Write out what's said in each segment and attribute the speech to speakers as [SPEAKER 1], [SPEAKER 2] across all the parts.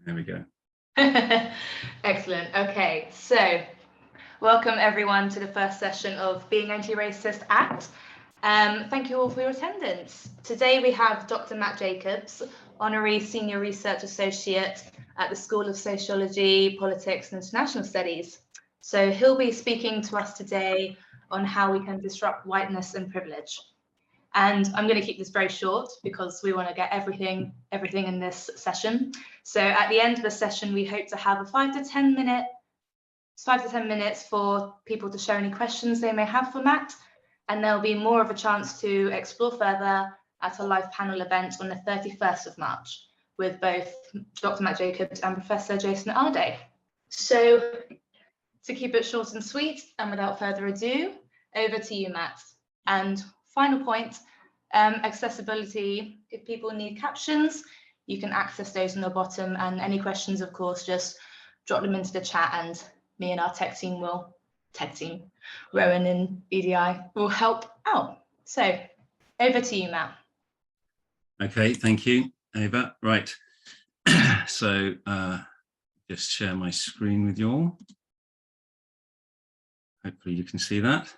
[SPEAKER 1] There we go.
[SPEAKER 2] Excellent. Okay, so welcome everyone to the first session of Being Anti-Racist Act. Thank you all for your attendance. Today we have Dr. Matt Jacobs, Honorary Senior Research Associate at the School of Sociology, Politics and International Studies. So he'll be speaking to us today on how we can disrupt whiteness and privilege. And I'm going to keep this very short because we want to get everything in this session. So at the end of the session, we hope to have a 5 to 10 minutes for people to share any questions they may have for Matt. And there'll be more of a chance to explore further at a live panel event on the 31st of March with both Dr. Matt Jacobs and Professor Jason Arday. So to keep it short and sweet and without further ado, over to you, Matt. And final point, accessibility. If people need captions, you can access those on the bottom, and any questions, of course, just drop them into the chat and me and our tech team, Rowan and EDI, will help out. So over to you, Matt.
[SPEAKER 1] Okay, thank you, Ava. Right, so just share my screen with you all. Hopefully you can see that.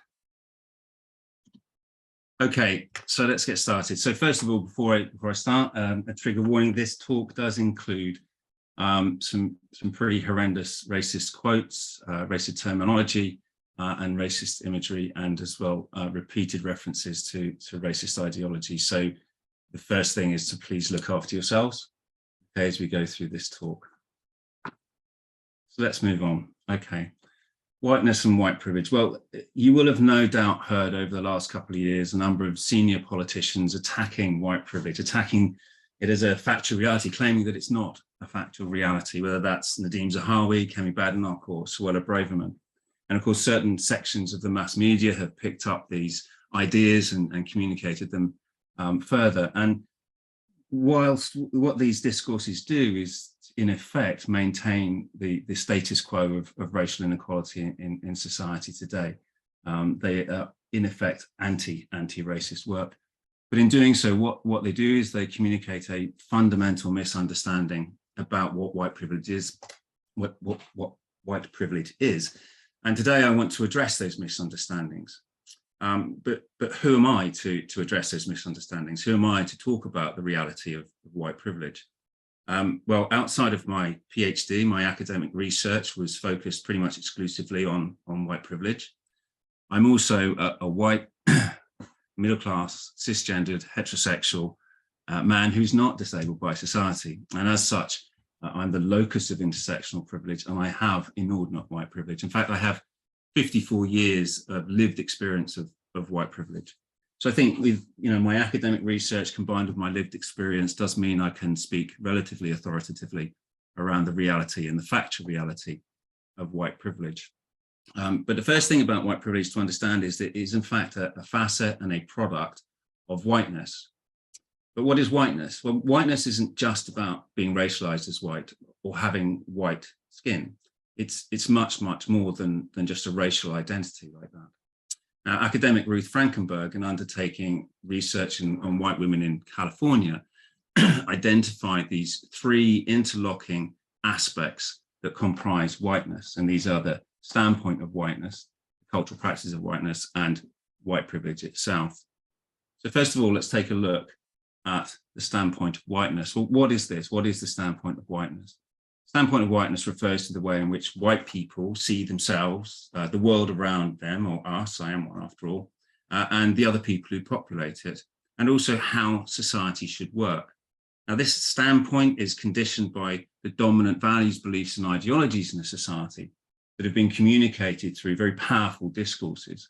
[SPEAKER 1] Okay, so let's get started. So first of all, before I start, a trigger warning: this talk does include some pretty horrendous racist quotes, racist terminology, and racist imagery, and as well repeated references to racist ideology. So the first thing is to please look after yourselves, okay, as we go through this talk. So let's move on. Okay. Whiteness and white privilege. Well, you will have no doubt heard over the last couple of years a number of senior politicians attacking white privilege, attacking it as a factual reality, claiming that it's not a factual reality, whether that's Nadeem Zahawi, Kemi Badenoch, or Suella Braverman. And of course, certain sections of the mass media have picked up these ideas and communicated them further. And whilst what these discourses do is, in effect, maintain the status quo of racial inequality in society today, they are, in effect, anti-racist work. But in doing so, what they do is they communicate a fundamental misunderstanding about what white privilege is, what white privilege is. And today I want to address those misunderstandings. But who am I to address those misunderstandings? Who am I to talk about the reality of white privilege? Well, outside of my PhD, my academic research was focused pretty much exclusively on white privilege. I'm also a white, middle-class, cisgendered, heterosexual man who's not disabled by society. And as such, I'm the locus of intersectional privilege, and I have inordinate white privilege. In fact, I have 54 years of lived experience of white privilege. So I think with my academic research combined with my lived experience does mean I can speak relatively authoritatively around the reality and the factual reality of white privilege. But the first thing about white privilege to understand is that it is in fact a facet and a product of whiteness. But what is whiteness? Well, whiteness isn't just about being racialized as white or having white skin. It's much, much more than just a racial identity like that. Now, academic Ruth Frankenberg, in undertaking research on white women in California, identified these three interlocking aspects that comprise whiteness. And these are the standpoint of whiteness, the cultural practices of whiteness, and white privilege itself. So first of all, let's take a look at the standpoint of whiteness. Well, what is this? What is the standpoint of whiteness? Standpoint of whiteness refers to the way in which white people see themselves, the world around them, or us, I am one after all, and the other people who populate it, and also how society should work. Now, this standpoint is conditioned by the dominant values, beliefs, and ideologies in a society that have been communicated through very powerful discourses.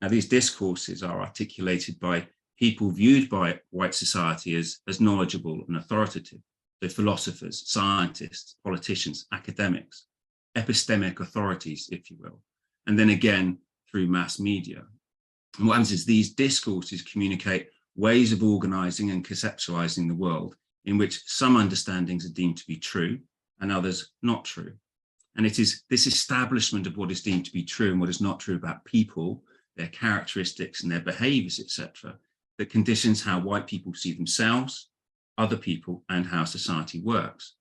[SPEAKER 1] Now, these discourses are articulated by people viewed by white society as knowledgeable and authoritative. So philosophers, scientists, politicians, academics, epistemic authorities, if you will, and then again through mass media. And what happens is these discourses communicate ways of organizing and conceptualizing the world in which some understandings are deemed to be true and others not true. And it is this establishment of what is deemed to be true and what is not true about people, their characteristics and their behaviors, etc., that conditions how white people see themselves, other people, and how society works.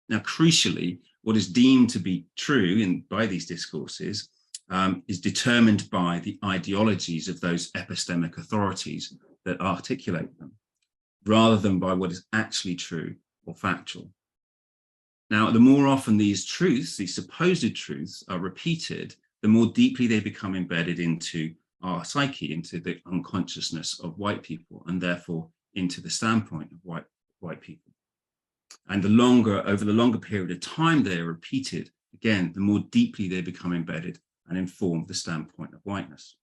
[SPEAKER 1] Now, crucially, what is deemed to be true by these discourses is determined by the ideologies of those epistemic authorities that articulate them, rather than by what is actually true or factual. Now, the more often these truths, these supposed truths, are repeated, the more deeply they become embedded into our psyche, into the unconsciousness of white people, and therefore into the standpoint of white people. And over the longer period of time they are repeated, again, the more deeply they become embedded and inform the standpoint of whiteness.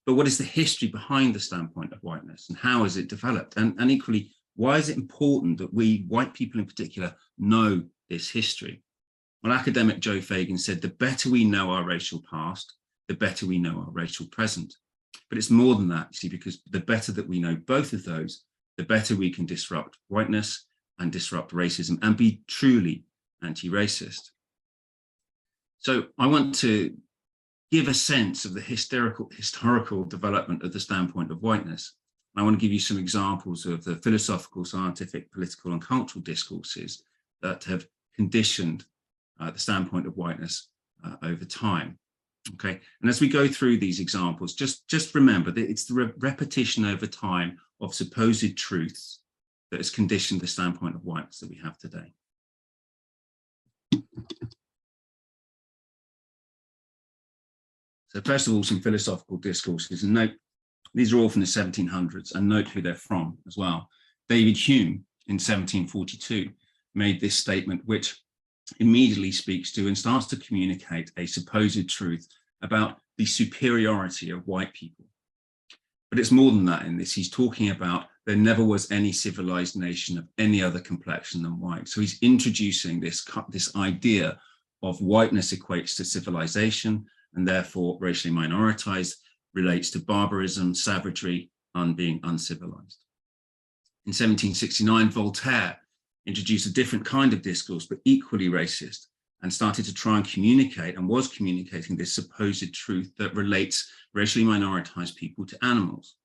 [SPEAKER 1] But what is the history behind the standpoint of whiteness, and how is it developed? And equally, why is it important that we, white people in particular, know this history? Well, academic Joe Fagan said, the better we know our racial past, the better we know our racial present. But it's more than that, you see, because the better that we know both of those, the better we can disrupt whiteness and disrupt racism and be truly anti-racist. So I want to give a sense of the historical development of the standpoint of whiteness. I want to give you some examples of the philosophical, scientific, political, and cultural discourses that have conditioned the standpoint of whiteness over time. Okay, and as we go through these examples, just remember that it's the repetition over time of supposed truths that has conditioned the standpoint of whiteness that we have today. So first of all, some philosophical discourses, and note, these are all from the 1700s, and note who they're from as well. David Hume in 1742 made this statement, which immediately speaks to and starts to communicate a supposed truth about the superiority of white people. But it's more than that in this. He's talking about there never was any civilized nation of any other complexion than white. So he's introducing this idea of whiteness equates to civilization, and therefore racially minoritized relates to barbarism, savagery, and being uncivilized. In 1769, Voltaire introduced a different kind of discourse, but equally racist, and started to try and communicate, and was communicating, this supposed truth that relates racially minoritized people to animals.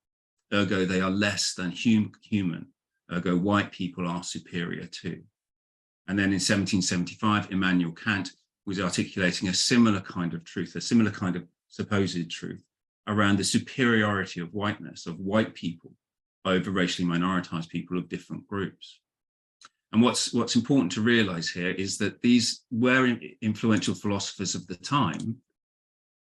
[SPEAKER 1] Ergo, they are less than human. Ergo, white people are superior too. And then in 1775, Immanuel Kant was articulating a similar kind of truth, a similar kind of supposed truth around the superiority of whiteness, of white people over racially minoritized people of different groups. And what's important to realize here is that these were influential philosophers of the time,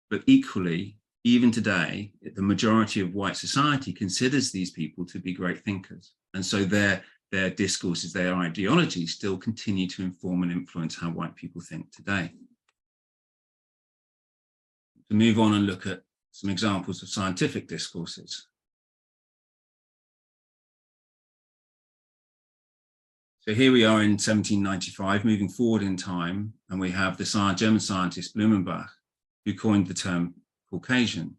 [SPEAKER 1] but equally, even today, the majority of white society considers these people to be great thinkers. And so their discourses, their ideologies still continue to inform and influence how white people think today. To move on and look at some examples of scientific discourses. So here we are in 1795, moving forward in time, and we have the German scientist Blumenbach, who coined the term Caucasian,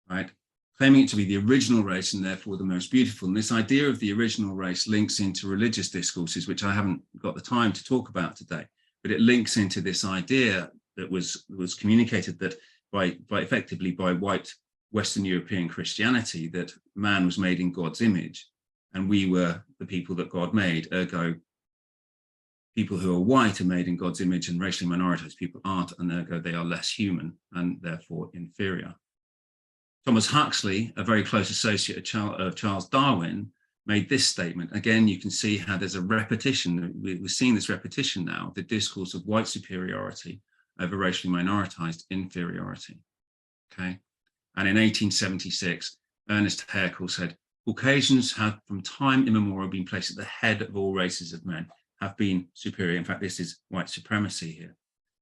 [SPEAKER 1] right? Claiming it to be the original race and therefore the most beautiful. And this idea of the original race links into religious discourses, which I haven't got the time to talk about today, but it links into this idea that was communicated that effectively by white Western European Christianity, that man was made in God's image, and we were the people that God made. Ergo, people who are white are made in God's image, and racially minoritized people aren't, and ergo they are less human and therefore inferior. Thomas Huxley, a very close associate of Charles Darwin, made this statement. Again, you can see how there's a repetition. We're seeing this repetition now, the discourse of white superiority over racially minoritized inferiority. Okay, and in 1876, Ernest Haeckel said, Caucasians have from time immemorial been placed at the head of all races of men, have been superior. In fact, this is white supremacy here.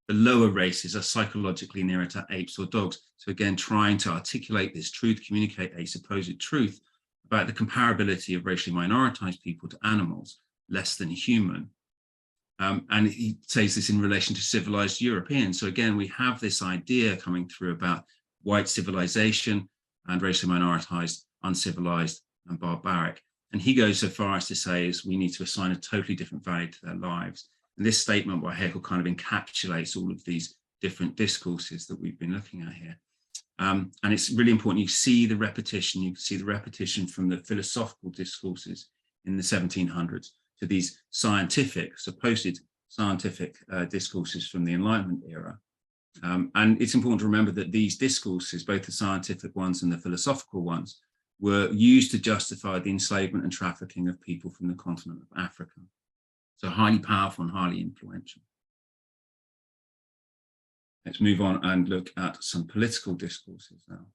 [SPEAKER 1] The lower races are psychologically nearer to apes or dogs. So again, trying to articulate this truth, communicate a supposed truth about the comparability of racially minoritized people to animals, less than human. And he says this in relation to civilized Europeans. So again, we have this idea coming through about white civilization and racially minoritized, uncivilized, and barbaric. And he goes so far as to say is we need to assign a totally different value to their lives. And this statement by Haeckel kind of encapsulates all of these different discourses that we've been looking at here. And it's really important you see the repetition. You can see the repetition from the philosophical discourses in the 1700s to these scientific, supposed scientific discourses from the Enlightenment era. And it's important to remember that these discourses, both the scientific ones and the philosophical ones, were used to justify the enslavement and trafficking of people from the continent of Africa. So highly powerful and highly influential. Let's move on and look at some political discourses now.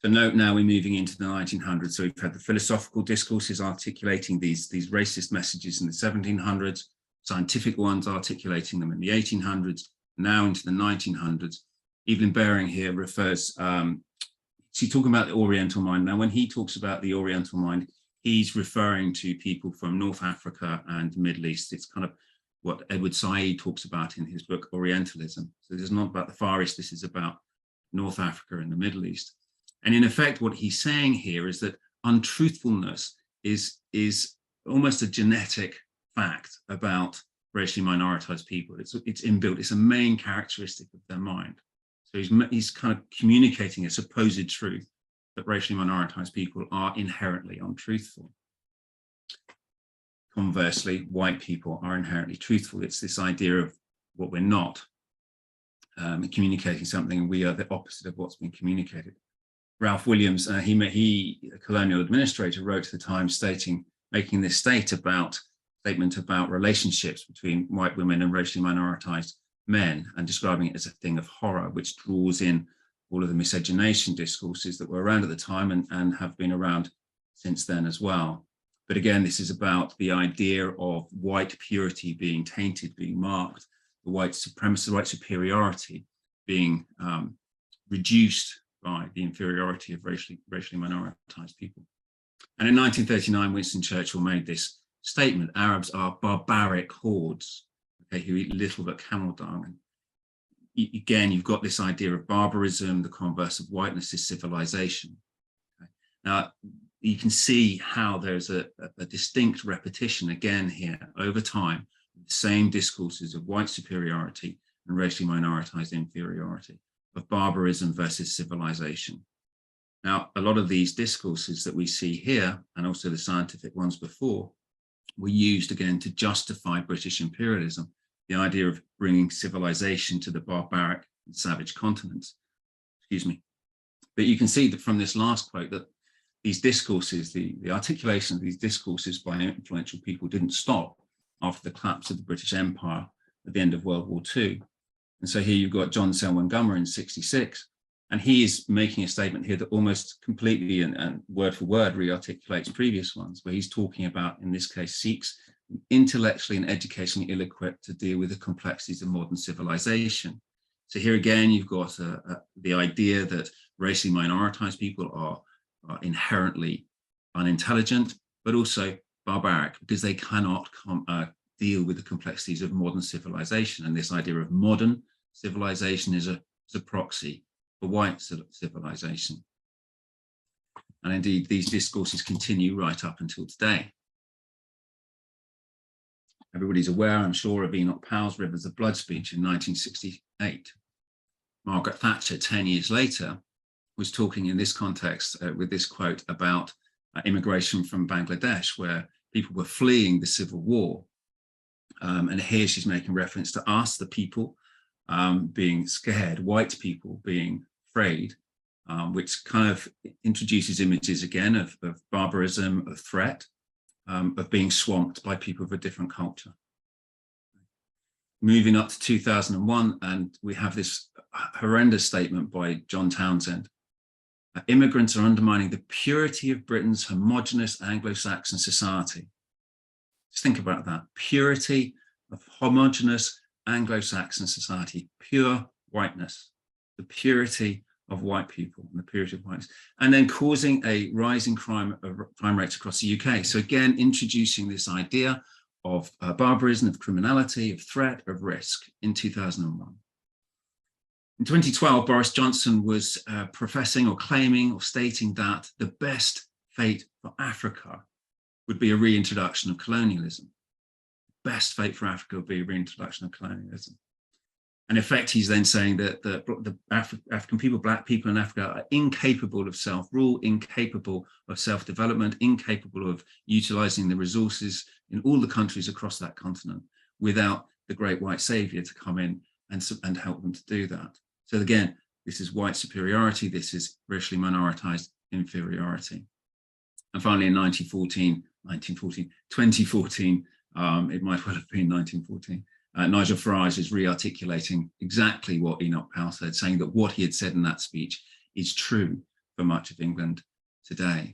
[SPEAKER 1] So note now we're moving into the 1900s. So we've had the philosophical discourses articulating these racist messages in the 1700s, scientific ones articulating them in the 1800s, now into the 1900s. Evelyn Baring here refers, she's talking about the Oriental mind. Now, when he talks about the Oriental mind, he's referring to people from North Africa and the Middle East. It's kind of what Edward Said talks about in his book, Orientalism. So this is not about the Far East, this is about North Africa and the Middle East. And in effect, what he's saying here is that untruthfulness is almost a genetic fact about racially minoritized people. It's inbuilt, it's a main characteristic of their mind. So he's kind of communicating a supposed truth that racially minoritized people are inherently untruthful. Conversely, white people are inherently truthful. It's this idea of what we're not, communicating something, and we are the opposite of what's been communicated. Ralph Williams, a colonial administrator, wrote at the time making this statement about relationships between white women and racially minoritized men, and describing it as a thing of horror, which draws in all of the miscegenation discourses that were around at the time and have been around since then as well. But again, this is about the idea of white purity being tainted, being marked, the white supremacy, the white superiority being reduced by the inferiority of racially minoritized people. And in 1939, Winston Churchill made this statement: Arabs are barbaric hordes, okay, who eat little but camel dung. And again, you've got this idea of barbarism, the converse of whiteness is civilization. Okay. Now, you can see how there's a distinct repetition again here over time, the same discourses of white superiority and racially minoritized inferiority, of barbarism versus civilization. Now, a lot of these discourses that we see here, and also the scientific ones before, were used again to justify British imperialism, the idea of bringing civilization to the barbaric and savage continents. Excuse me. But you can see that from this last quote that these discourses, the articulation of these discourses by influential people didn't stop after the collapse of the British Empire at the end of World War II. And so here you've got John Selwyn Gummer in '66, and he is making a statement here that almost completely and word for word re-articulates previous ones, where he's talking about, in this case, Sikhs intellectually and educationally ill-equipped to deal with the complexities of modern civilization. So here again, you've got the idea that racially minoritized people are inherently unintelligent, but also barbaric, because they cannot deal with the complexities of modern civilization. And this idea of modern civilization is a proxy for white civilization. And indeed, these discourses continue right up until today. Everybody's aware, I'm sure, of Enoch Powell's Rivers of Blood speech in 1968. Margaret Thatcher, 10 years later, was talking in this context with this quote about immigration from Bangladesh, where people were fleeing the civil war. And here she's making reference to us, the people, being scared, white people being afraid, which kind of introduces images again of barbarism, of threat, of being swamped by people of a different culture. Moving up to 2001, and we have this horrendous statement by John Townsend. Immigrants are undermining the purity of Britain's homogenous Anglo-Saxon society. Just think about that. Purity of homogenous Anglo-Saxon society, pure whiteness, the purity of white people and the purity of whiteness, and then causing a rising crime rates across the UK. So again, introducing this idea of barbarism, of criminality, of threat, of risk in 2001. In 2012, Boris Johnson was professing or claiming or stating that the best fate for Africa would be a reintroduction of colonialism. Best fate for Africa would be a reintroduction of colonialism. in effect, he's then saying that the African people, black people in Africa, are incapable of self-rule, incapable of self-development, incapable of utilizing the resources in all the countries across that continent without the great white savior to come in and help them to do that. So again, this is white superiority, this is racially minoritized inferiority. And finally, in 2014, it might well have been 1914, Nigel Farage is re-articulating exactly what Enoch Powell said, saying that what he had said in that speech is true for much of England today.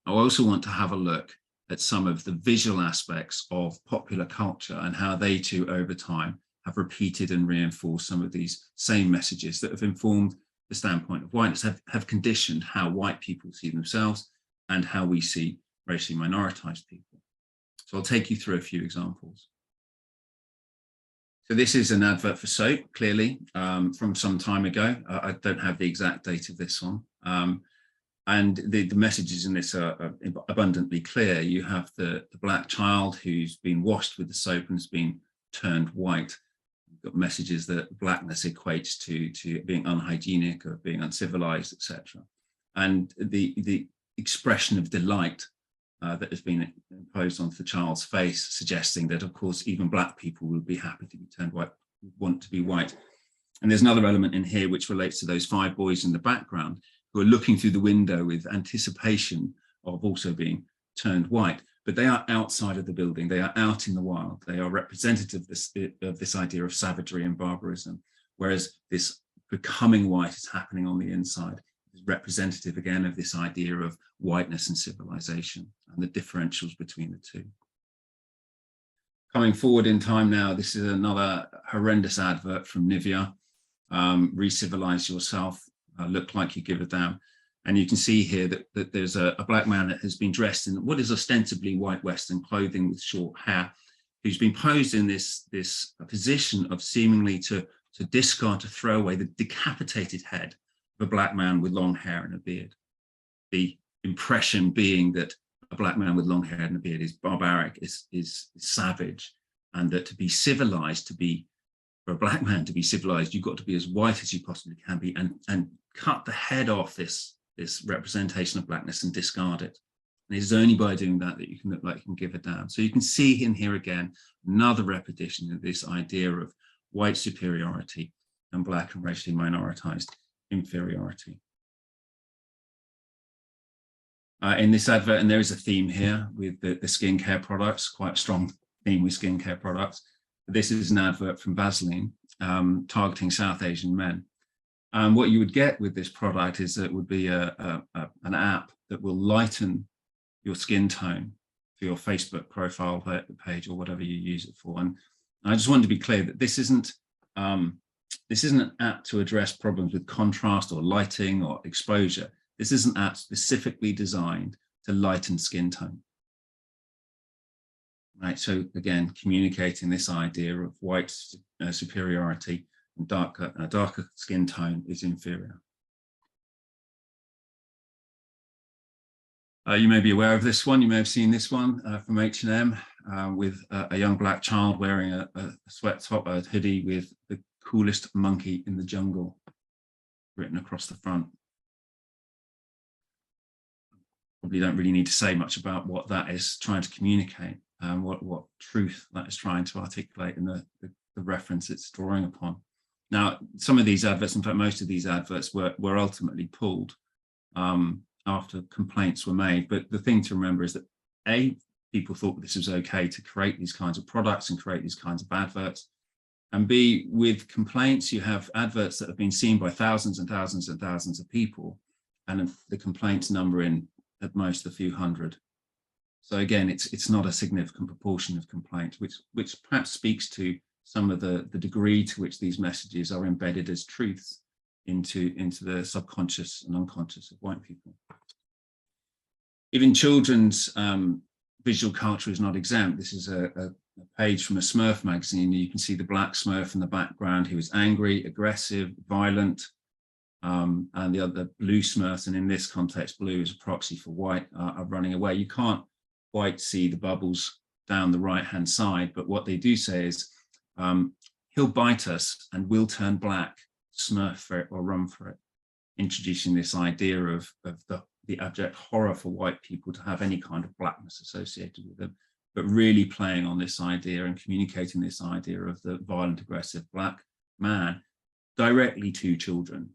[SPEAKER 1] I also want to have a look at some of the visual aspects of popular culture and how they too, over time, have repeated and reinforced some of these same messages that have informed the standpoint of whiteness, have conditioned how white people see themselves and how we see racially minoritized people. So I'll take you through a few examples. So this is an advert for soap, clearly, from some time ago. I don't have the exact date of this one. And the messages in this are abundantly clear. You have the black child who's been washed with the soap and has been turned white. You've got messages that blackness equates to being unhygienic or being uncivilized, etc. And the expression of delight that has been imposed onto the child's face, suggesting that, of course, even black people would be happy to be turned white, want to be white. And there's another element in here which relates to those 5 boys in the background who are looking through the window with anticipation of also being turned white. But they are outside of the building. They are out in the wild. They are representative of this idea of savagery and barbarism, whereas this becoming white is happening on the inside. Is representative again of this idea of whiteness and civilization and the differentials between the two. Coming forward in time now, this is another horrendous advert from Nivea. Re-civilize yourself, look like you give a damn. And you can see here that there's a black man that has been dressed in what is ostensibly white Western clothing with short hair, who's been posed in this position of seemingly to discard, to throw away the decapitated head of a black man with long hair and a beard. The impression being that a black man with long hair and a beard is barbaric, is savage, and that to be civilized, for a black man to be civilized, you've got to be as white as you possibly can be and cut the head off this representation of blackness and discard it. And it is only by doing that that you can look like you can give a damn. So you can see in here again, another repetition of this idea of white superiority and black and racially minoritized inferiority. In this advert, and there is a theme here with the skincare products, quite a strong theme with skincare products. This is an advert from Vaseline targeting South Asian men. And what you would get with this product is that it would be an app that will lighten your skin tone for your Facebook profile page or whatever you use it for. And I just want to be clear that this isn't an app to address problems with contrast or lighting or exposure. This is an app specifically designed to lighten skin tone. Right, so again, communicating this idea of white superiority and darker skin tone is inferior. You may be aware of this one. You may have seen this one from H&M with a young black child wearing a sweat top, a hoodie with the coolest monkey in the jungle written across the front. Probably don't really need to say much about what that is trying to communicate and what truth that is trying to articulate in the reference it's drawing upon. Now, some of these adverts, in fact, most of these adverts were ultimately pulled after complaints were made. But the thing to remember is that A, people thought this was okay to create these kinds of products and create these kinds of adverts. And B, with complaints, you have adverts that have been seen by thousands and thousands and thousands of people, and the complaints number in at most a few hundred. So again, it's not a significant proportion of complaints, which perhaps speaks to some of the degree to which these messages are embedded as truths into the subconscious and unconscious of white people. Even children's visual culture is not exempt. This is a page from a Smurf magazine. You can see the black Smurf in the background who is angry, aggressive, violent, and the other blue Smurfs, and in this context, blue is a proxy for white, are running away. You can't quite see the bubbles down the right-hand side, but what they do say is he'll bite us and we'll turn black, smurf for it or run for it, introducing this idea of the abject horror for white people to have any kind of blackness associated with them, but really playing on this idea and communicating this idea of the violent, aggressive black man directly to children.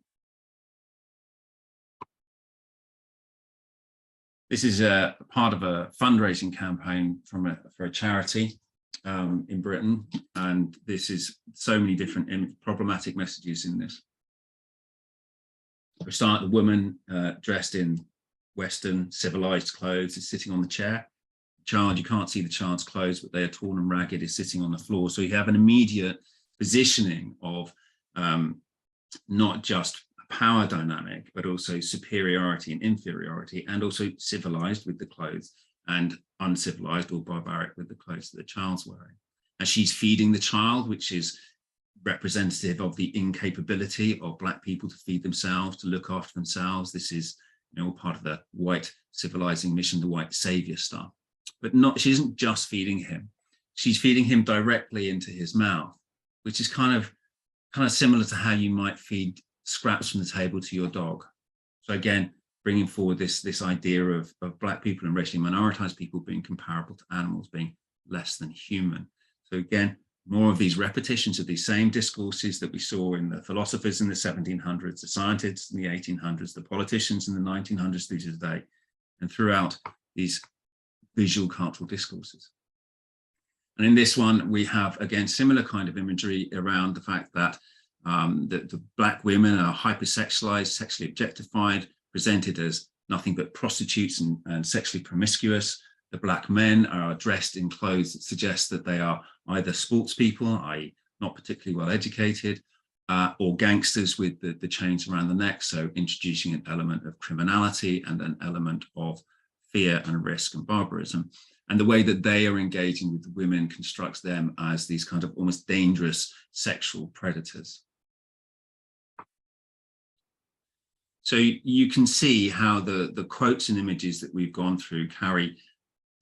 [SPEAKER 1] This is a part of a fundraising campaign for a charity in Britain, and this is so many different problematic messages in this. We start the woman dressed in Western civilized clothes is sitting on the chair. Child, you can't see the child's clothes, but they are torn and ragged, is sitting on the floor. So you have an immediate positioning of not just a power dynamic, but also superiority and inferiority, and also civilized with the clothes and uncivilized or barbaric with the clothes that the child's wearing. And she's feeding the child, which is representative of the incapability of black people to feed themselves, to look after themselves. This is, you know, part of the white civilizing mission, the white savior stuff. But she isn't just feeding him. She's feeding him directly into his mouth, which is kind of similar to how you might feed scraps from the table to your dog. So again, bringing forward this idea of black people and racially minoritized people being comparable to animals, being less than human. So again, more of these repetitions of these same discourses that we saw in the philosophers in the 1700s, the scientists in the 1800s, the politicians in the 1900s through to today, and throughout these visual cultural discourses. And in this one, we have, again, similar kind of imagery around the fact that the black women are hypersexualized, sexually objectified, presented as nothing but prostitutes and sexually promiscuous. The black men are dressed in clothes that suggest that they are either sports people, i.e. not particularly well educated, or gangsters with the chains around the neck, so introducing an element of criminality and an element of fear and risk and barbarism. And the way that they are engaging with the women constructs them as these kind of almost dangerous sexual predators. So you can see how the quotes and images that we've gone through carry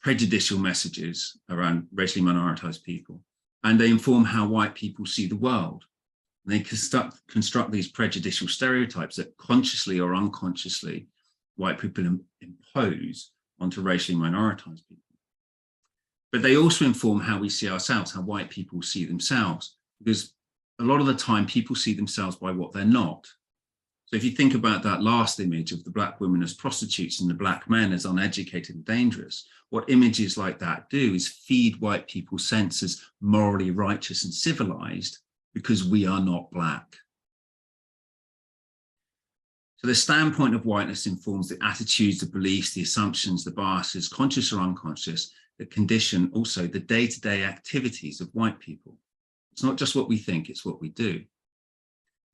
[SPEAKER 1] prejudicial messages around racially minoritized people, and they inform how white people see the world. And they construct these prejudicial stereotypes that consciously or unconsciously white people impose onto racially minoritized people. But they also inform how we see ourselves, how white people see themselves, because a lot of the time people see themselves by what they're not. So if you think about that last image of the black women as prostitutes and the black men as uneducated and dangerous, what images like that do is feed white people's sense as morally righteous and civilized because we are not black. So the standpoint of whiteness informs the attitudes, the beliefs, the assumptions, the biases, conscious or unconscious, that condition also the day-to-day activities of white people. It's not just what we think, it's what we do.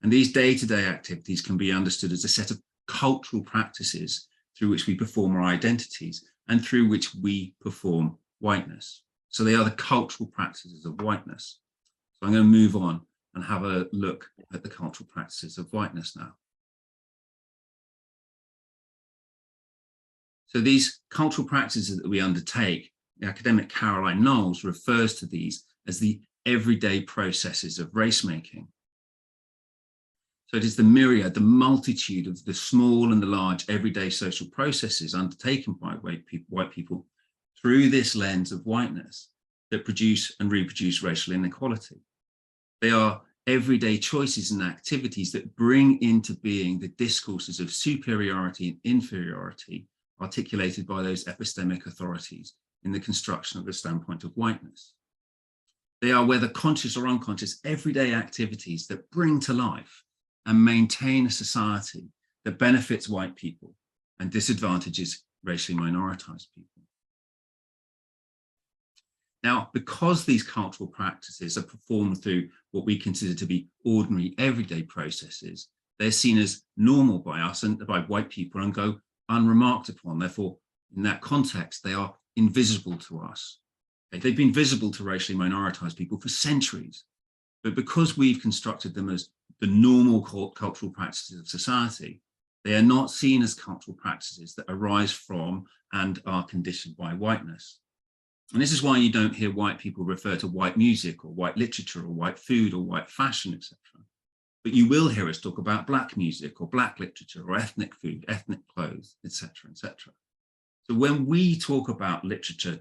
[SPEAKER 1] And these day-to-day activities can be understood as a set of cultural practices through which we perform our identities and through which we perform whiteness. So they are the cultural practices of whiteness. So I'm going to move on and have a look at the cultural practices of whiteness now. So these cultural practices that we undertake, the academic Caroline Knowles refers to these as the everyday processes of race making. So it is the myriad, the multitude of the small and the large everyday social processes undertaken by white people through this lens of whiteness that produce and reproduce racial inequality. They are everyday choices and activities that bring into being the discourses of superiority and inferiority articulated by those epistemic authorities in the construction of the standpoint of whiteness. They are, whether conscious or unconscious, everyday activities that bring to life and maintain a society that benefits white people and disadvantages racially minoritized people. Now, because these cultural practices are performed through what we consider to be ordinary everyday processes, they're seen as normal by us and by white people and go unremarked upon. Therefore, in that context, they are invisible to us. They've been visible to racially minoritized people for centuries, but because we've constructed them as the normal cultural practices of society, they are not seen as cultural practices that arise from and are conditioned by whiteness. And this is why you don't hear white people refer to white music or white literature or white food or white fashion, etc. But you will hear us talk about black music or black literature or ethnic food, ethnic clothes, etc., etc. So when we talk about literature,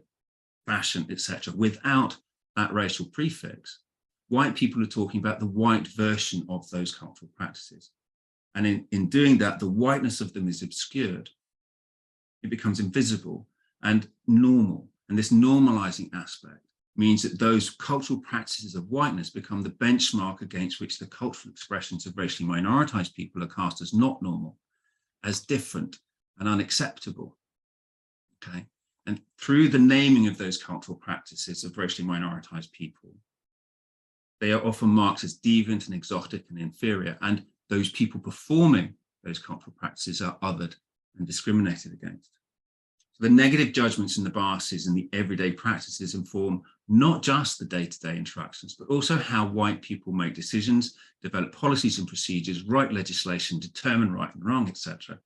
[SPEAKER 1] fashion, etc., without that racial prefix, white people are talking about the white version of those cultural practices. And in doing that, the whiteness of them is obscured. It becomes invisible and normal. And this normalizing aspect means that those cultural practices of whiteness become the benchmark against which the cultural expressions of racially minoritized people are cast as not normal, as different and unacceptable. Okay. And through the naming of those cultural practices of racially minoritized people, they are often marked as deviant and exotic and inferior. And those people performing those cultural practices are othered and discriminated against. So the negative judgments and the biases and the everyday practices inform not just the day-to-day interactions, but also how white people make decisions, develop policies and procedures, write legislation, determine right and wrong, etc.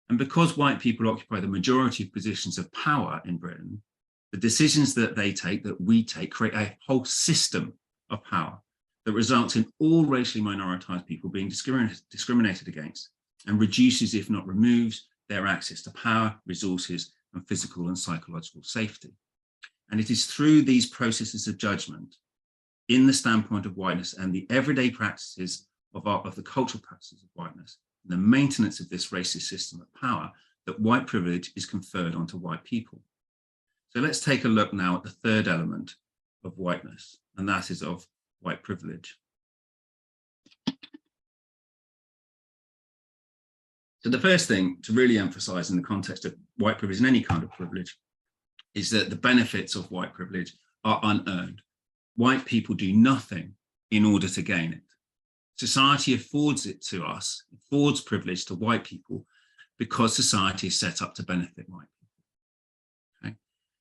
[SPEAKER 1] And because white people occupy the majority of positions of power in Britain, the decisions that they take, that we take, create a whole system of power that results in all racially minoritized people being discriminated against and reduces, if not removes, their access to power, resources, and physical and psychological safety. And it is through these processes of judgment in the standpoint of whiteness and the everyday practices of the cultural practices of whiteness, and the maintenance of this racist system of power, that white privilege is conferred onto white people. So let's take a look now at the third element of whiteness, and that is of white privilege. So the first thing to really emphasize in the context of white privilege and any kind of privilege is that the benefits of white privilege are unearned. White people do nothing in order to gain it. Society affords it to us, affords privilege to white people because society is set up to benefit white people. Okay?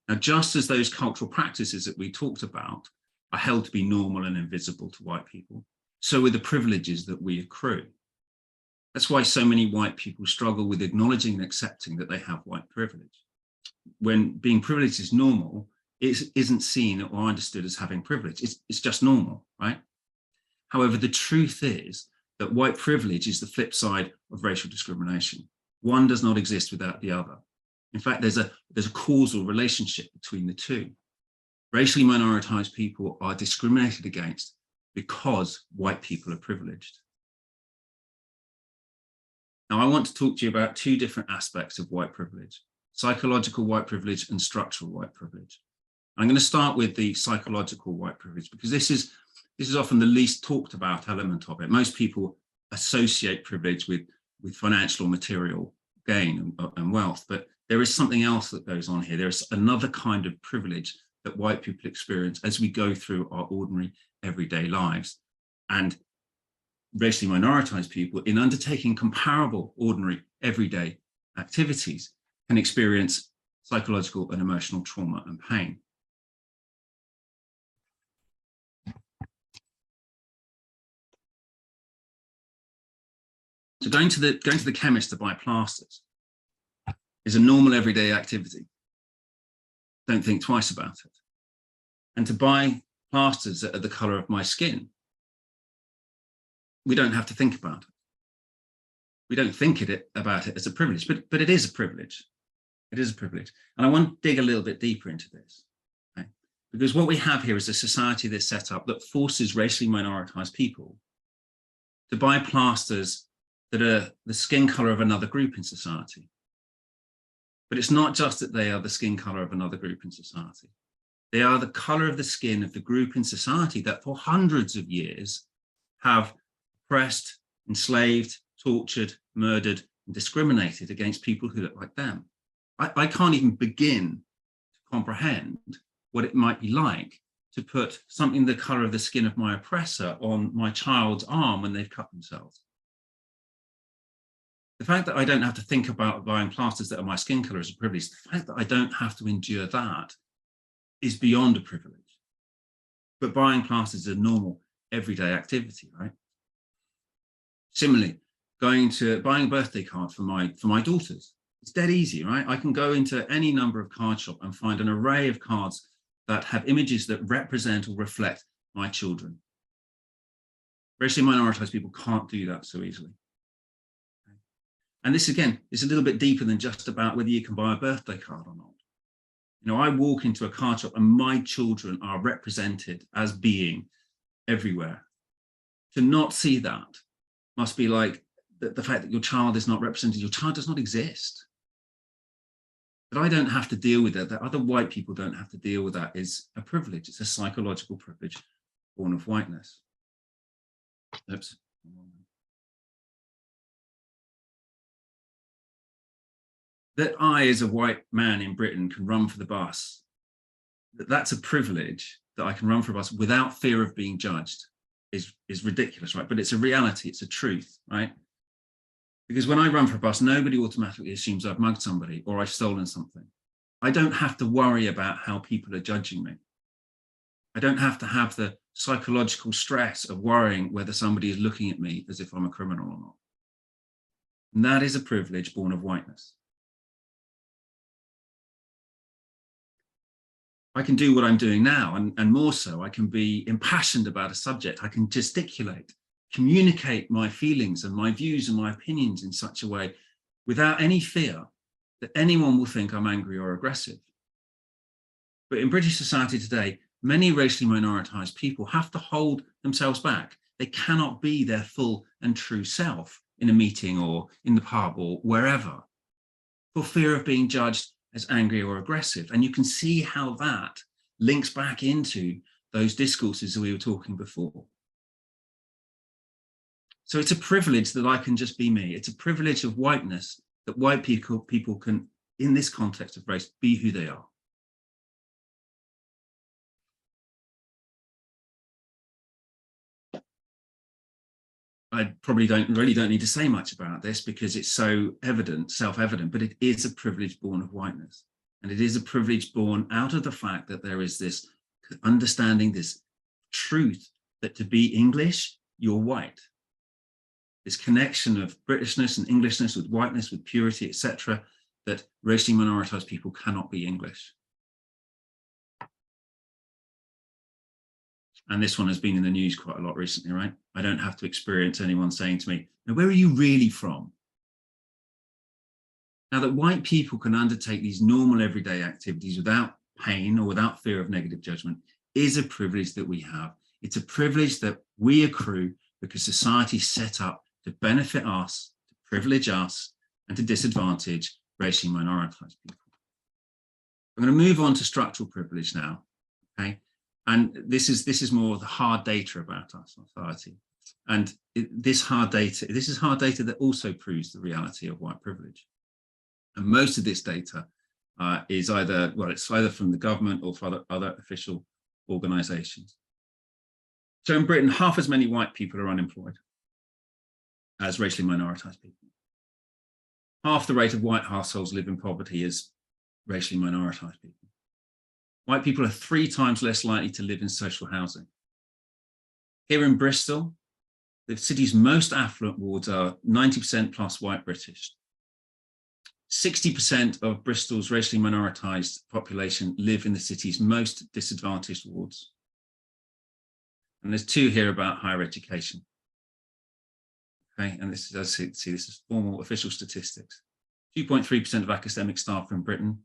[SPEAKER 1] Now, just as those cultural practices that we talked about are held to be normal and invisible to white people, so are the privileges that we accrue. That's why so many white people struggle with acknowledging and accepting that they have white privilege. When being privileged is normal, it isn't seen or understood as having privilege. It's just normal, right? However, the truth is that white privilege is the flip side of racial discrimination. One does not exist without the other. In fact, there's a causal relationship between the two. Racially minoritized people are discriminated against because white people are privileged. Now, I want to talk to you about two different aspects of white privilege: psychological white privilege and structural white privilege. I'm going to start with the psychological white privilege because this is often the least talked about element of it. Most people associate privilege with financial or material gain and wealth, but there is something else that goes on here. There's another kind of privilege that white people experience as we go through our ordinary everyday lives. And racially minoritized people, in undertaking comparable ordinary everyday activities, can experience psychological and emotional trauma and pain. So going to the chemist to buy plasters is a normal everyday activity. Don't think twice about it. And to buy plasters that are the color of my skin, we don't have to think about it. We don't think about it as a privilege, but it is a privilege. It is a privilege. And I want to dig a little bit deeper into this, okay? Because what we have here is a society that's set up that forces racially minoritized people to buy plasters that are the skin color of another group in society. But it's not just that they are the skin color of another group in society. They are the color of the skin of the group in society that for hundreds of years have oppressed, enslaved, tortured, murdered, and discriminated against people who look like them. I can't even begin to comprehend what it might be like to put something the color of the skin of my oppressor on my child's arm when they've cut themselves. The fact that I don't have to think about buying plasters that are my skin color is a privilege. The fact that I don't have to endure that is beyond a privilege. But buying plasters is a normal everyday activity, right? Similarly, buying a birthday card for my daughters. It's dead easy, right? I can go into any number of card shop and find an array of cards that have images that represent or reflect my children. Racially minoritized people can't do that so easily. And this, again, is a little bit deeper than just about whether you can buy a birthday card or not. You know, I walk into a card shop and my children are represented as being everywhere. To not see that must be like the fact that your child is not represented, your child does not exist. But I don't have to deal with that. That other white people don't have to deal with that is a privilege. It's a psychological privilege born of whiteness. Oops. That I, as a white man in Britain, can run for the bus, that's a privilege, that I can run for a bus without fear of being judged is ridiculous, right? But it's a reality, it's a truth, right? Because when I run for a bus, nobody automatically assumes I've mugged somebody or I've stolen something. I don't have to worry about how people are judging me. I don't have to have the psychological stress of worrying whether somebody is looking at me as if I'm a criminal or not. And that is a privilege born of whiteness. I can do what I'm doing now, and more so, I can be impassioned about a subject. I can gesticulate, communicate my feelings and my views and my opinions in such a way without any fear that anyone will think I'm angry or aggressive. But in British society today, many racially minoritized people have to hold themselves back. They cannot be their full and true self in a meeting or in the pub or wherever for fear of being judged as angry or aggressive. And you can see how that links back into those discourses that we were talking before. So it's a privilege that I can just be me. It's a privilege of whiteness that white people can, in this context of race, be who they are. I probably really don't need to say much about this because it's so evident, self-evident, but it is a privilege born of whiteness. And it is a privilege born out of the fact that there is this understanding, this truth that to be English, you're white. This connection of Britishness and Englishness with whiteness, with purity, etc., that racially minoritized people cannot be English. And this one has been in the news quite a lot recently, right? I don't have to experience anyone saying to me, now, where are you really from? Now, that white people can undertake these normal everyday activities without pain or without fear of negative judgment is a privilege that we have. It's a privilege that we accrue because society is set up to benefit us, to privilege us, and to disadvantage racially minoritized people. I'm going to move on to structural privilege now, okay? And this is more the hard data about our society. And this is hard data that also proves the reality of white privilege. And most of this data is either from the government or from other official organizations. So in Britain, half as many white people are unemployed as racially minoritized people. Half the rate of white households live in poverty as racially minoritized people. White people are 3 times less likely to live in social housing. Here in Bristol, the city's most affluent wards are 90% plus white British. 60% of Bristol's racially minoritized population live in the city's most disadvantaged wards. And there's 2 here about higher education. Okay, and this is, as you see, this is formal official statistics. 2.3% of academic staff in Britain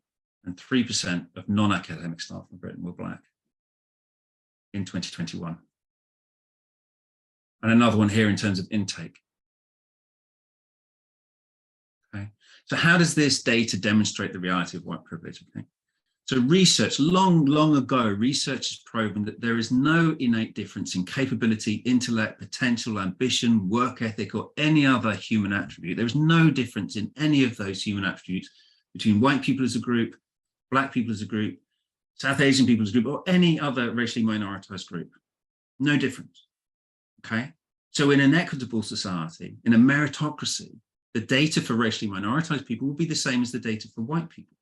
[SPEAKER 1] and 3% of non-academic staff in Britain were Black in 2021. And another one here in terms of intake. Okay, so how does this data demonstrate the reality of white privilege? Okay, so research, long ago, research has proven that there is no innate difference in capability, intellect, potential, ambition, work ethic, or any other human attribute. There is no difference in any of those human attributes between white people as a group, Black people as a group, South Asian people as a group, or any other racially minoritized group. No difference, okay? So in an equitable society, in a meritocracy, the data for racially minoritized people will be the same as the data for white people,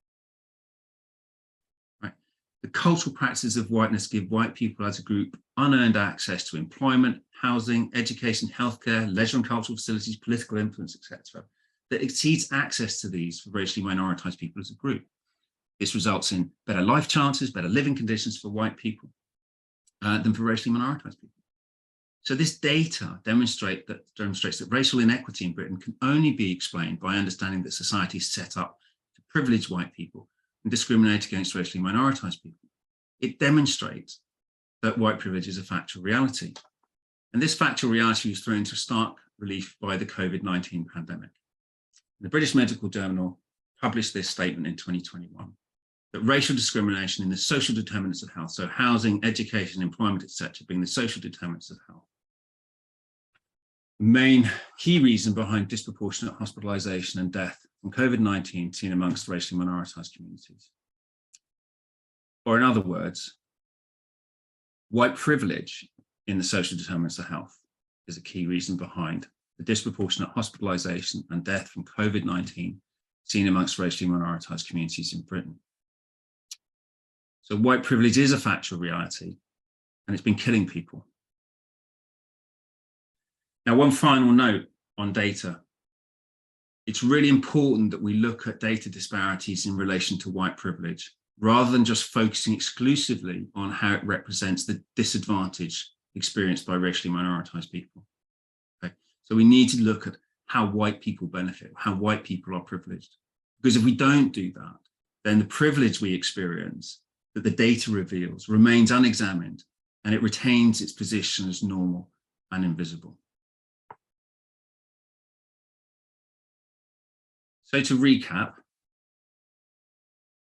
[SPEAKER 1] right? The cultural practices of whiteness give white people as a group unearned access to employment, housing, education, healthcare, leisure and cultural facilities, political influence, etc., that exceeds access to these for racially minoritized people as a group. This results in better life chances, better living conditions for white people than for racially minoritized people. So this data demonstrates that racial inequity in Britain can only be explained by understanding that society is set up to privilege white people and discriminate against racially minoritized people. It demonstrates that white privilege is a factual reality. And this factual reality was thrown into stark relief by the COVID-19 pandemic. The British Medical Journal published this statement in 2021, that racial discrimination in the social determinants of health, so housing, education, employment, etc., being the social determinants of health, the main key reason behind disproportionate hospitalization and death from COVID-19 seen amongst racially minoritized communities. Or in other words, white privilege in the social determinants of health is a key reason behind the disproportionate hospitalization and death from COVID-19 seen amongst racially minoritized communities in Britain. So white privilege is a factual reality, and it's been killing people. Now, one final note on data. It's really important that we look at data disparities in relation to white privilege, rather than just focusing exclusively on how it represents the disadvantage experienced by racially minoritized people. Okay? So we need to look at how white people benefit, how white people are privileged. Because if we don't do that, then the privilege we experience that the data reveals remains unexamined, and it retains its position as normal and invisible. So to recap,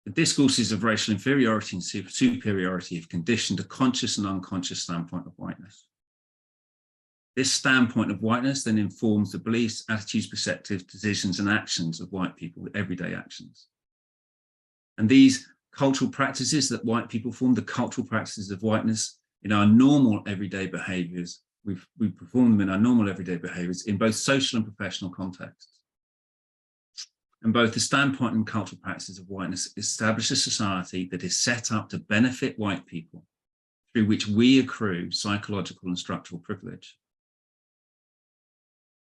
[SPEAKER 1] the discourses of racial inferiority and superiority have conditioned a conscious and unconscious standpoint of whiteness. This standpoint of whiteness then informs the beliefs, attitudes, perspectives, decisions, and actions of white people, everyday actions. And these cultural practices that white people form, the cultural practices of whiteness in our normal everyday behaviors, we perform them in our normal everyday behaviors in both social and professional contexts. And both the standpoint and cultural practices of whiteness establish a society that is set up to benefit white people, through which we accrue psychological and structural privilege.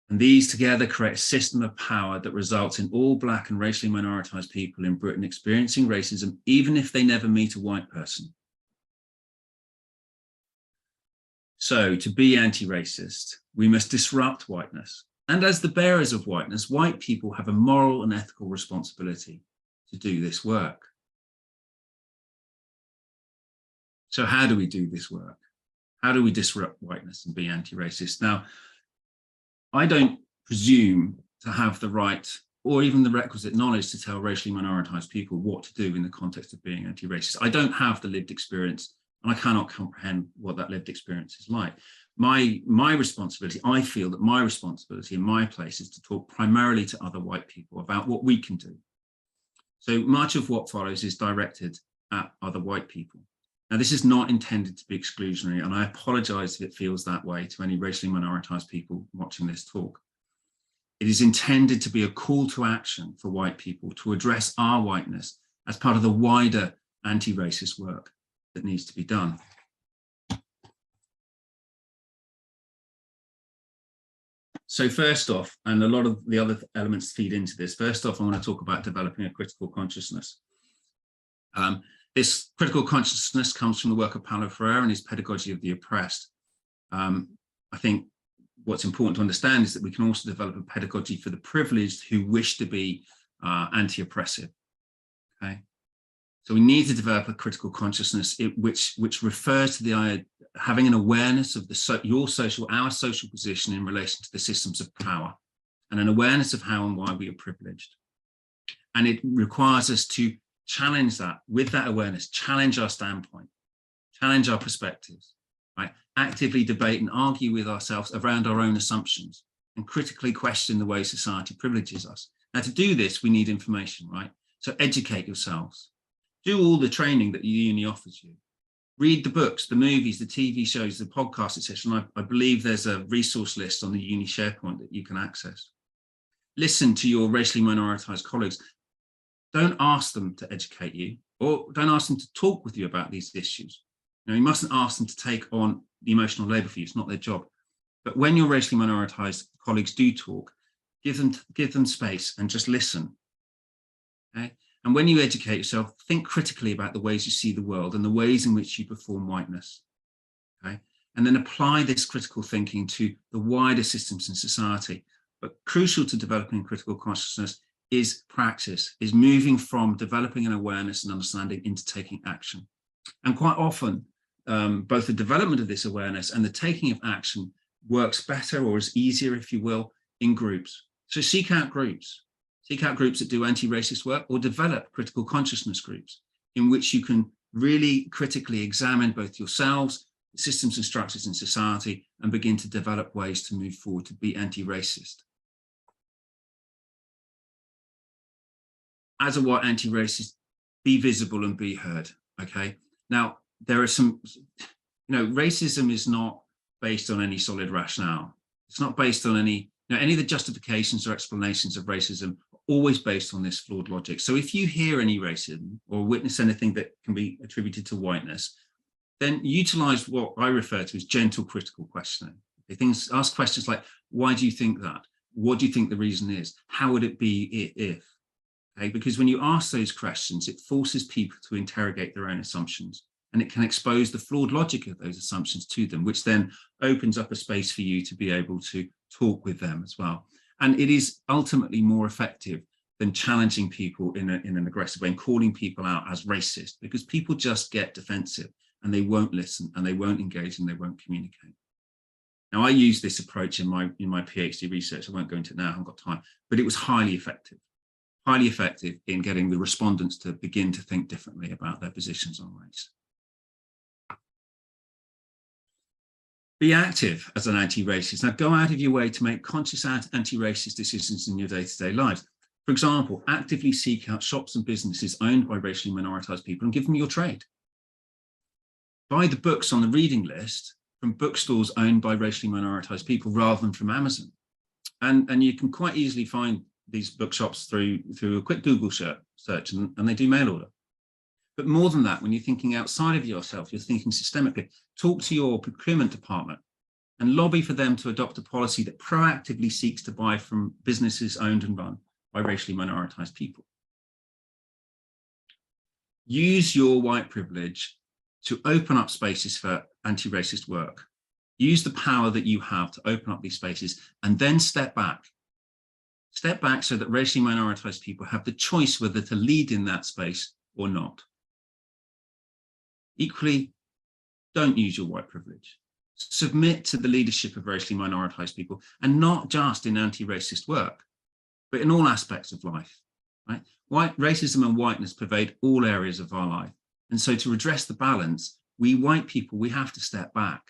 [SPEAKER 1] And these together create a system of power that results in all Black and racially minoritized people in Britain experiencing racism, even if they never meet a white person. So to be anti-racist, we must disrupt whiteness. And as the bearers of whiteness, white people have a moral and ethical responsibility to do this work. So how do we do this work? How do we disrupt whiteness and be anti-racist? Now, I don't presume to have the right or even the requisite knowledge to tell racially minoritized people what to do in the context of being anti-racist. I don't have the lived experience, and I cannot comprehend what that lived experience is like. My responsibility, I feel that my responsibility in my place is to talk primarily to other white people about what we can do. So much of what follows is directed at other white people. Now, this is not intended to be exclusionary, and I apologize if it feels that way to any racially minoritized people watching this talk. It is intended to be a call to action for white people to address our whiteness as part of the wider anti-racist work that needs to be done. So first off, and a lot of the other elements feed into this, first off, I want to talk about developing a critical consciousness. This critical consciousness comes from the work of Paulo Freire and his Pedagogy of the Oppressed. I think what's important to understand is that we can also develop a pedagogy for the privileged who wish to be anti-oppressive. Okay, so we need to develop a critical consciousness which refers to the idea having an awareness of our social position in relation to the systems of power, and an awareness of how and why we are privileged. And it requires us to challenge that, with that awareness, challenge our standpoint, challenge our perspectives, right? Actively debate and argue with ourselves around our own assumptions, and critically question the way society privileges us. Now, to do this, we need information, right? So educate yourselves. Do all the training that the uni offers you. Read the books, the movies, the TV shows, the podcasts, etc. I believe there's a resource list on the uni SharePoint that you can access. Listen to your racially minoritized colleagues. Don't ask them to educate you, or don't ask them to talk with you about these issues. You mustn't ask them to take on the emotional labor for you. It's not their job. But when your racially minoritized colleagues do talk, give them space and just listen. Okay? And when you educate yourself, think critically about the ways you see the world and the ways in which you perform whiteness. Okay? And then apply this critical thinking to the wider systems in society. But crucial to developing critical consciousness is practice, is moving from developing an awareness and understanding into taking action. And quite often, both the development of this awareness and the taking of action works better, or is easier, if you will, in groups. So seek out groups that do anti-racist work, or develop critical consciousness groups in which you can really critically examine both yourselves, the systems and structures in society, and begin to develop ways to move forward to be anti-racist. As a white anti-racist, be visible and be heard, okay? Now, there are some, racism is not based on any solid rationale. It's not based on any of the justifications or explanations of racism are always based on this flawed logic. So if you hear any racism or witness anything that can be attributed to whiteness, then utilize what I refer to as gentle critical questioning. Ask questions like, why do you think that? What do you think the reason is? How would it be if? Okay, because when you ask those questions, it forces people to interrogate their own assumptions, and it can expose the flawed logic of those assumptions to them, which then opens up a space for you to be able to talk with them as well. And it is ultimately more effective than challenging people in an aggressive way and calling people out as racist, because people just get defensive and they won't listen and they won't engage and they won't communicate. Now, I use this approach in my PhD research. I won't go into it now, I haven't got time, but it was highly effective in getting the respondents to begin to think differently about their positions on race. Be active as an anti-racist. Now, go out of your way to make conscious anti-racist decisions in your day-to-day lives. For example, actively seek out shops and businesses owned by racially minoritized people and give them your trade. Buy the books on the reading list from bookstores owned by racially minoritized people rather than from Amazon. And you can quite easily find these bookshops through a quick Google search, and they do mail order. But more than that, when you're thinking outside of yourself, you're thinking systemically. Talk to your procurement department and lobby for them to adopt a policy that proactively seeks to buy from businesses owned and run by racially minoritized people. Use your white privilege to open up spaces for anti-racist work. Use the power that you have to open up these spaces, and then step back. Step back so that racially minoritized people have the choice whether to lead in that space or not. Equally, don't use your white privilege. Submit to the leadership of racially minoritized people, and not just in anti-racist work, but in all aspects of life. Right? Racism and whiteness pervade all areas of our life. And so to redress the balance, we white people, we have to step back.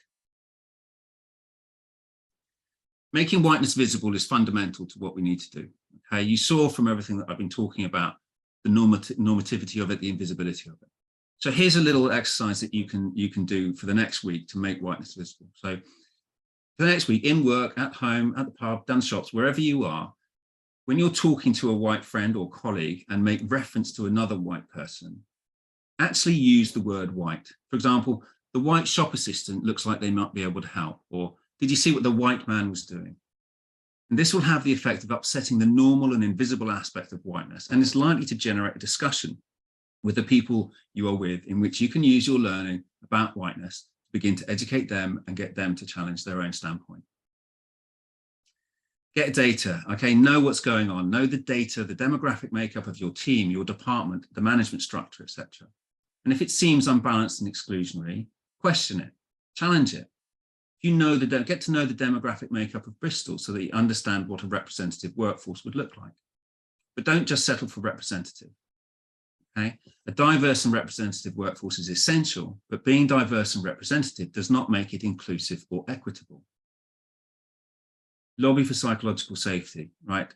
[SPEAKER 1] Making whiteness visible is fundamental to what we need to do. Okay, you saw from everything that I've been talking about the normativity of it, the invisibility of it. So here's a little exercise that you can do for the next week to make whiteness visible. So for the next week, in work, at home, at the pub, done shops, wherever you are, when you're talking to a white friend or colleague and make reference to another white person, actually use the word white. For example, the white shop assistant looks like they might be able to help, or did you see what the white man was doing? And this will have the effect of upsetting the normal and invisible aspect of whiteness, and is likely to generate a discussion with the people you are with, in which you can use your learning about whiteness to begin to educate them and get them to challenge their own standpoint. Get data, okay, know what's going on, know the data, the demographic makeup of your team, your department, the management structure, etc. And if it seems unbalanced and exclusionary, question it, challenge it. You know, get to know the demographic makeup of Bristol so that you understand what a representative workforce would look like. But don't just settle for representative. Okay? A diverse and representative workforce is essential, but being diverse and representative does not make it inclusive or equitable. Lobby for psychological safety, right?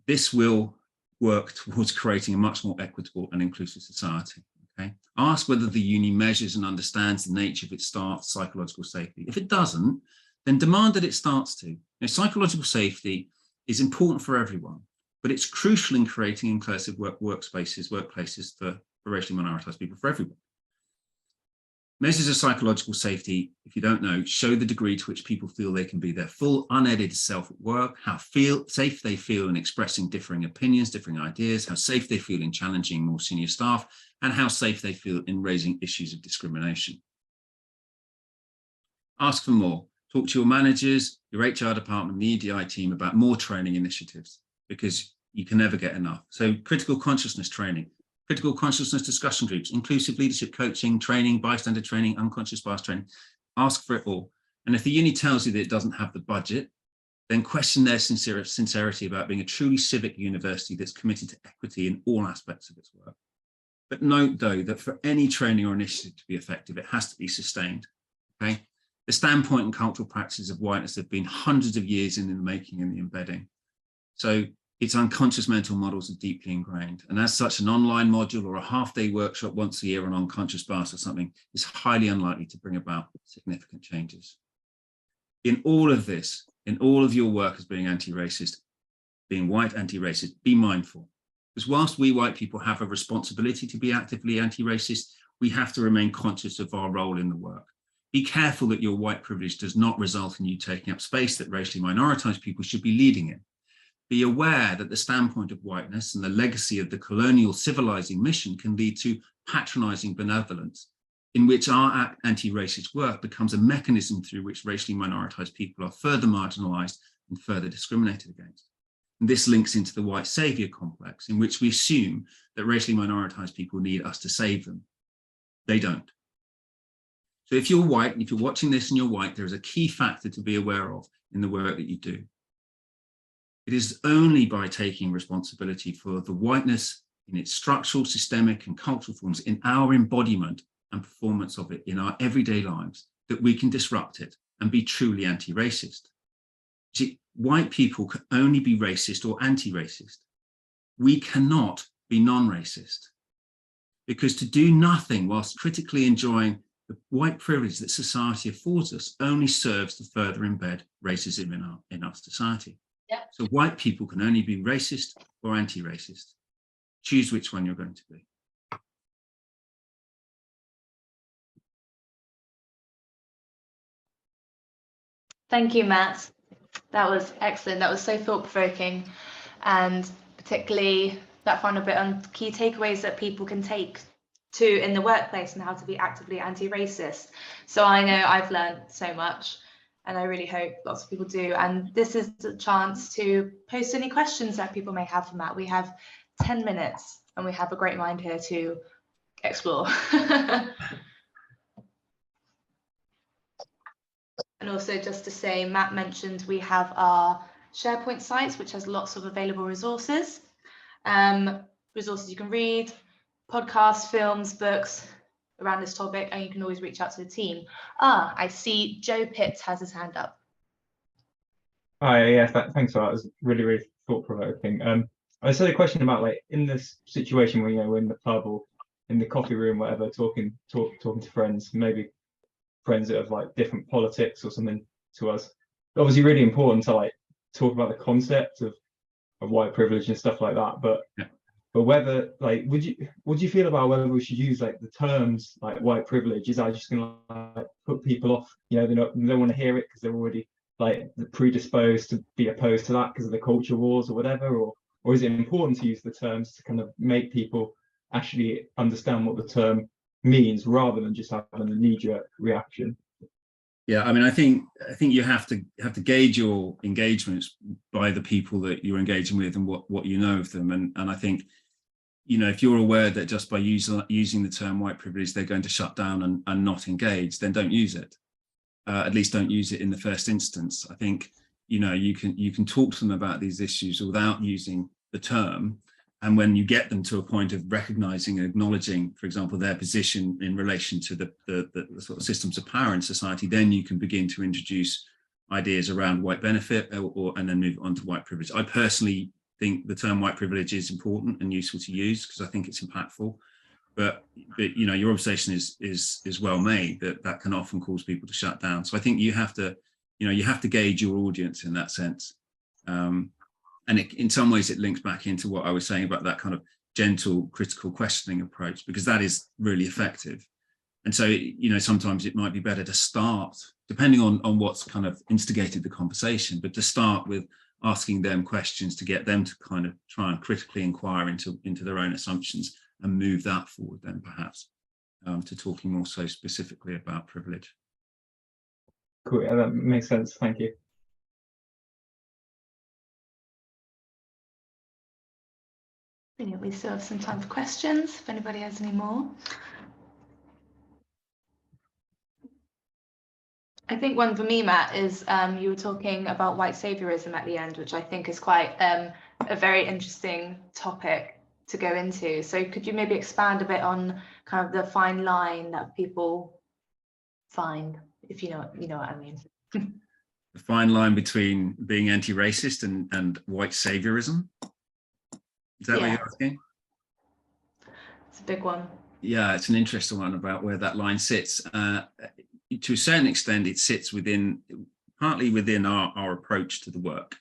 [SPEAKER 1] This will work towards creating a much more equitable and inclusive society. Okay? Ask whether the uni measures and understands the nature of its staff's psychological safety. If it doesn't, then demand that it starts to. Psychological safety is important for everyone, but it's crucial in creating inclusive workplaces for racially minoritized people, for everyone. Measures of psychological safety, if you don't know, show the degree to which people feel they can be their full, unedited self at work, how safe they feel in expressing differing opinions, differing ideas, how safe they feel in challenging more senior staff, and how safe they feel in raising issues of discrimination. Ask for more. Talk to your managers, your HR department, the EDI team about more training initiatives, because you can never get enough. So critical consciousness training, critical consciousness discussion groups, inclusive leadership coaching, training, bystander training, unconscious bias training. Ask for it all. And if the uni tells you that it doesn't have the budget, then question their sincerity about being a truly civic university that's committed to equity in all aspects of its work. But note, though, that for any training or initiative to be effective, it has to be sustained. Okay? The standpoint and cultural practices of whiteness have been hundreds of years in the making and the embedding. So its unconscious mental models are deeply ingrained. And as such, an online module or a half-day workshop once a year on unconscious bias or something is highly unlikely to bring about significant changes. In all of this, in all of your work as being anti-racist, being white anti-racist, be mindful. Because whilst we white people have a responsibility to be actively anti-racist, we have to remain conscious of our role in the work. Be careful that your white privilege does not result in you taking up space that racially minoritized people should be leading in. Be aware that the standpoint of whiteness and the legacy of the colonial civilizing mission can lead to patronizing benevolence, in which our anti-racist work becomes a mechanism through which racially minoritized people are further marginalized and further discriminated against. And this links into the white savior complex, in which we assume that racially minoritized people need us to save them. They don't. So if you're white, and if you're watching this and you're white, there is a key factor to be aware of in the work that you do. It is only by taking responsibility for the whiteness in its structural, systemic, and cultural forms, in our embodiment and performance of it in our everyday lives, that we can disrupt it and be truly anti-racist. See, white people can only be racist or anti-racist. We cannot be non-racist, because to do nothing whilst critically enjoying the white privilege that society affords us only serves to further embed racism in our society.
[SPEAKER 2] Yeah.
[SPEAKER 1] So white people can only be racist or anti-racist. Choose which one you're going to be.
[SPEAKER 2] Thank you, Matt. That was excellent. That was so thought-provoking, and particularly that final bit on key takeaways that people can take to in the workplace and how to be actively anti-racist. So I know I've learned so much, and I really hope lots of people do. And this is the chance to post any questions that people may have for Matt. We have 10 minutes and we have a great mind here to explore. And also just to say, Matt mentioned we have our SharePoint sites, which has lots of available resources. Resources you can read, podcasts, films, books around this topic, and you can always reach out to the team. I see Joe Pitts has his hand up.
[SPEAKER 3] Hi, yeah, thanks for that. It was really, really thought-provoking. I just had a question about, like, in this situation where, you know, we're in the pub or in the coffee room, whatever, talking to friends, maybe friends that have like different politics or something to us. Obviously really important to like talk about the concept of white privilege and stuff like that, but whether, like, what do you feel about whether we should use like the terms like white privilege? Is that just gonna like put people off, you know, they don't want to hear it because they're already like predisposed to be opposed to that because of the culture wars or whatever, or is it important to use the terms to kind of make people actually understand what the term means rather than just having a knee-jerk reaction?
[SPEAKER 1] Yeah, I mean, I think you have to gauge your engagements by the people that you're engaging with and what you know of them. And I think, you know, if you're aware that just by using the term white privilege, they're going to shut down and not engage, then don't use it. At least don't use it in the first instance. I think, you know, you can talk to them about these issues without using the term. And when you get them to a point of recognizing and acknowledging, for example, their position in relation to the sort of systems of power in society, then you can begin to introduce ideas around white benefit and then move on to white privilege. I personally think the term white privilege is important and useful to use because I think it's impactful. But you know, your observation is well made that can often cause people to shut down. So I think you have to gauge your audience in that sense. And in some ways, it links back into what I was saying about that kind of gentle, critical questioning approach, because that is really effective. And so, sometimes it might be better to start, depending on what's kind of instigated the conversation, but to start with asking them questions to get them to kind of try and critically inquire into their own assumptions and move that forward then perhaps to talking more so specifically about privilege.
[SPEAKER 3] Cool, yeah, that makes sense. Thank you.
[SPEAKER 2] Brilliant. We still have some time for questions if anybody has any more. I think one for me, Matt, is you were talking about white saviorism at the end, which I think is quite a very interesting topic to go into. So could you maybe expand a bit on kind of the fine line that people find, if you know what I mean?
[SPEAKER 1] The fine line between being anti-racist and white saviorism? Is that what you're asking?
[SPEAKER 2] It's a big one.
[SPEAKER 1] Yeah, it's an interesting one about where that line sits. To a certain extent, it sits partly within our approach to the work,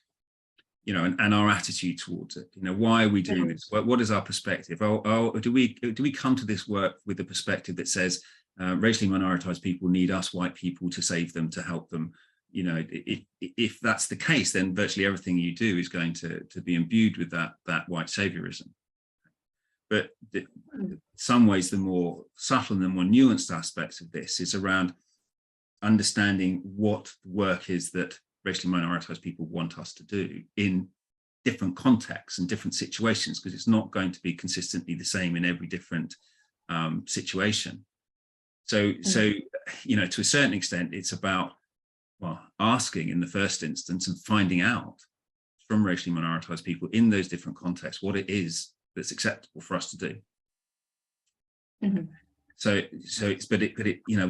[SPEAKER 1] and our attitude towards it. Why are we doing this? What is our perspective? Do we come to this work with the perspective that says racially minoritized people need us white people to save them, to help them? If that's the case, then virtually everything you do is going to be imbued with that white saviorism. But in some ways, the more subtle and the more nuanced aspects of this is around understanding what work is that racially minoritized people want us to do in different contexts and different situations, because it's not going to be consistently the same in every different situation. So to a certain extent, it's about asking in the first instance and finding out from racially minoritized people in those different contexts what it is that's acceptable for us to do.
[SPEAKER 2] Mm-hmm.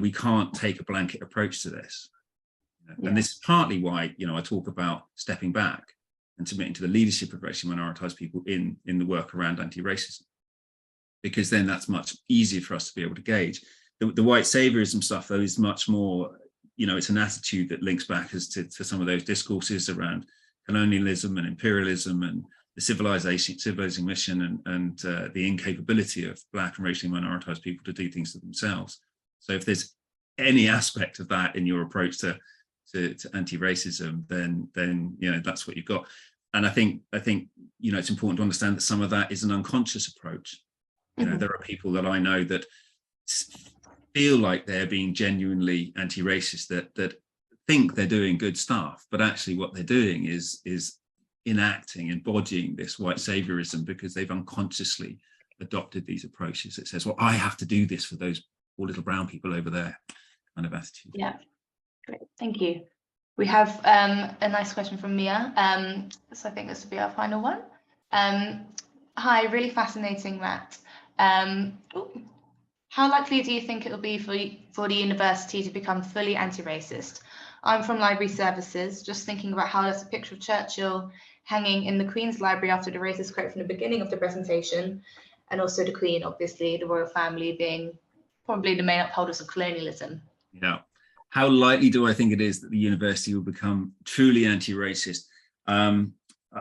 [SPEAKER 1] We can't take a blanket approach to this. And this is partly why, I talk about stepping back and submitting to the leadership of racially minoritized people in the work around anti-racism, because then that's much easier for us to be able to gauge. The white saviorism stuff, though, is much more, it's an attitude that links back as to some of those discourses around colonialism and imperialism and the civilizing mission and the incapability of Black and racially minoritized people to do things to themselves. So if there's any aspect of that in your approach to anti-racism, then that's what you've got. And I think it's important to understand that some of that is an unconscious approach. There are people that I know that feel like they're being genuinely anti-racist, that think they're doing good stuff, but actually what they're doing is enacting, embodying this white saviorism because they've unconsciously adopted these approaches. It says, well, I have to do this for those poor little brown people over there, kind of attitude.
[SPEAKER 2] Yeah, great, thank you. We have a nice question from Mia. So I think this will be our final one. Hi, really fascinating, Matt. How likely do you think it will be for the university to become fully anti-racist? I'm from library services, just thinking about how there's a picture of Churchill hanging in the Queen's library after the racist quote from the beginning of the presentation, and also the Queen, obviously, the royal family being probably the main upholders of colonialism.
[SPEAKER 1] Yeah. How likely do I think it is that the university will become truly anti-racist? I'm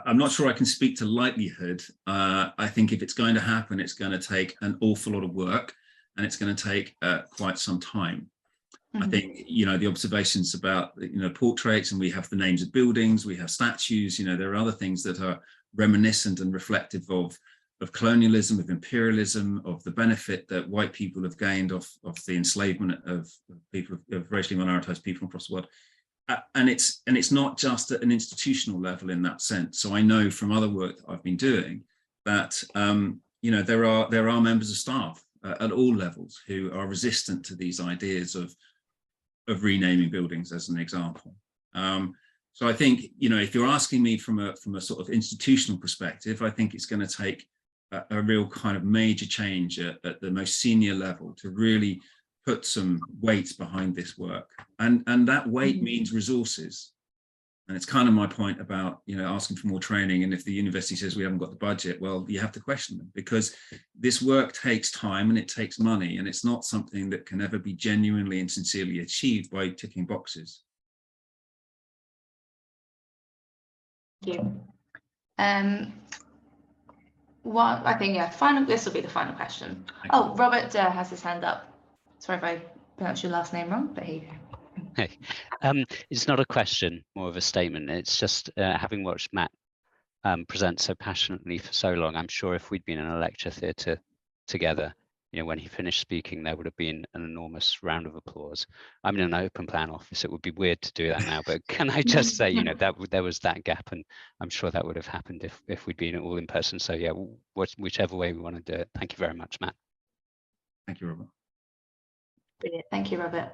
[SPEAKER 1] not sure I can speak to likelihood. I think if it's going to happen, it's going to take an awful lot of work, and it's going to take quite some time. Mm-hmm. I think, the observations about, portraits, and we have the names of buildings, we have statues, there are other things that are reminiscent and reflective of colonialism, of imperialism, of the benefit that white people have gained of the enslavement of people, of racially minoritized people across the world. And it's not just at an institutional level in that sense. So I know from other work that I've been doing that, there are members of staff at all levels who are resistant to these ideas of renaming buildings, as an example. So I think, if you're asking me from a sort of institutional perspective, I think it's going to take a real kind of major change at the most senior level to really put some weight behind this work. And that weight means resources. And it's kind of my point about, asking for more training. And if the university says we haven't got the budget, well, you have to question them, because this work takes time and it takes money, and it's not something that can ever be genuinely and sincerely achieved by ticking boxes.
[SPEAKER 2] Thank you. I think, this will be the final question. Oh, Robert has his hand up. Sorry if I pronounced your last name wrong, but here you go.
[SPEAKER 4] Hey, it's not a question, more of a statement. It's just having watched Matt present so passionately for so long, I'm sure if we'd been in a lecture theatre together, you know, when he finished speaking, there would have been an enormous round of applause. I'm in an open plan office. It would be weird to do that now, but can I just say, you know, that there was that gap, and I'm sure that would have happened if we'd been all in person. So yeah, whichever way we want to do it. Thank you very much, Matt.
[SPEAKER 1] Thank you, Robert.
[SPEAKER 2] Brilliant. Thank you, Robert.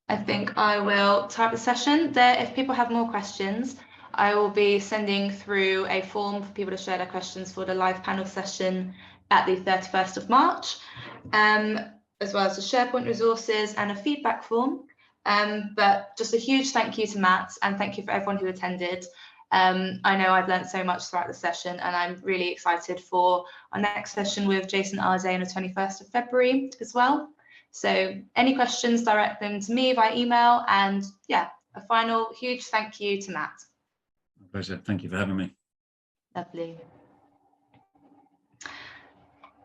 [SPEAKER 2] I think I will type the session there. If people have more questions, I will be sending through a form for people to share their questions for the live panel session at the 31st of March, as well as the SharePoint resources and a feedback form. But just a huge thank you to Matt, and thank you for everyone who attended. I know I've learned so much throughout the session, and I'm really excited for our next session with Jason Arze on the 21st of February as well. So any questions, direct them to me by email. And yeah, a final huge thank you to Matt.
[SPEAKER 1] My pleasure. Thank you for having me.
[SPEAKER 2] Lovely.